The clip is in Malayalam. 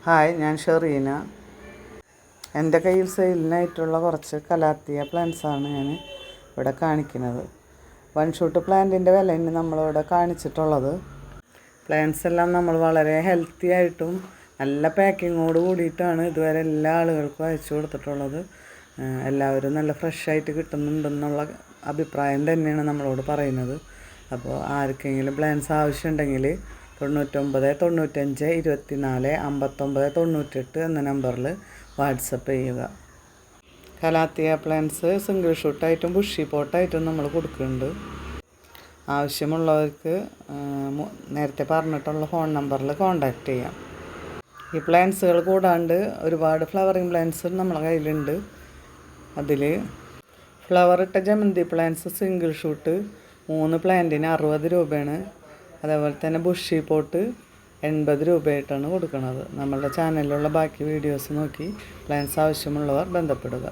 ഹായ്, ഞാൻ ഷെറീന. എൻ്റെ കയ്യിൽ സെയിലിനായിട്ടുള്ള കുറച്ച് കലാത്തിയ പ്ലാന്റ്സാണ് ഞാൻ ഇവിടെ കാണിക്കുന്നത്. വൺ ഷൂട്ട് പ്ലാന്റിൻ്റെ വിലയാണ് നമ്മളിവിടെ കാണിച്ചിട്ടുള്ളത്. പ്ലാന്റ്സ് എല്ലാം നമ്മൾ വളരെ ഹെൽത്തി ആയിട്ടും നല്ല പാക്കിങ്ങോട് കൂടിയിട്ടാണ് ഇതുവരെ എല്ലാ ആളുകൾക്കും അയച്ചു കൊടുത്തിട്ടുള്ളത്. എല്ലാവരും നല്ല ഫ്രഷായിട്ട് കിട്ടുന്നുണ്ടെന്നുള്ള അഭിപ്രായം തന്നെയാണ് നമ്മളോട് പറയുന്നത്. അപ്പോൾ ആർക്കെങ്കിലും പ്ലാന്റ്സ് ആവശ്യമുണ്ടെങ്കിൽ 99 95 24 59 98 എന്ന നമ്പറിൽ വാട്സപ്പ് ചെയ്യുക. കലാത്തിയ പ്ലാന്റ്സ് സിംഗിൾ ഷൂട്ടായിട്ടും ബുഷി പോട്ടായിട്ടും നമ്മൾ കൊടുക്കുന്നുണ്ട്. ആവശ്യമുള്ളവർക്ക് നേരത്തെ പറഞ്ഞിട്ടുള്ള ഫോൺ നമ്പറിൽ കോൺടാക്റ്റ് ചെയ്യാം. ഈ പ്ലാന്റ്സുകൾ കൂടാണ്ട് ഒരുപാട് ഫ്ലവറിങ് പ്ലാന്റ്സ് നമ്മളെ കയ്യിലുണ്ട്. അതിൽ ഫ്ലവറിട്ട ജമന്തി പ്ലാന്റ്സ് സിംഗിൾ ഷൂട്ട് 3 പ്ലാന്റിന് 60 രൂപയാണ്. അതേപോലെ തന്നെ ബുഷി പോട്ട് 80 രൂപയായിട്ടാണ് കൊടുക്കുന്നത്. നമ്മളുടെ ചാനലിലുള്ള ബാക്കി വീഡിയോസ് നോക്കി പ്ലാന്റ്സ് ആവശ്യമുള്ളവർ ബന്ധപ്പെടുക.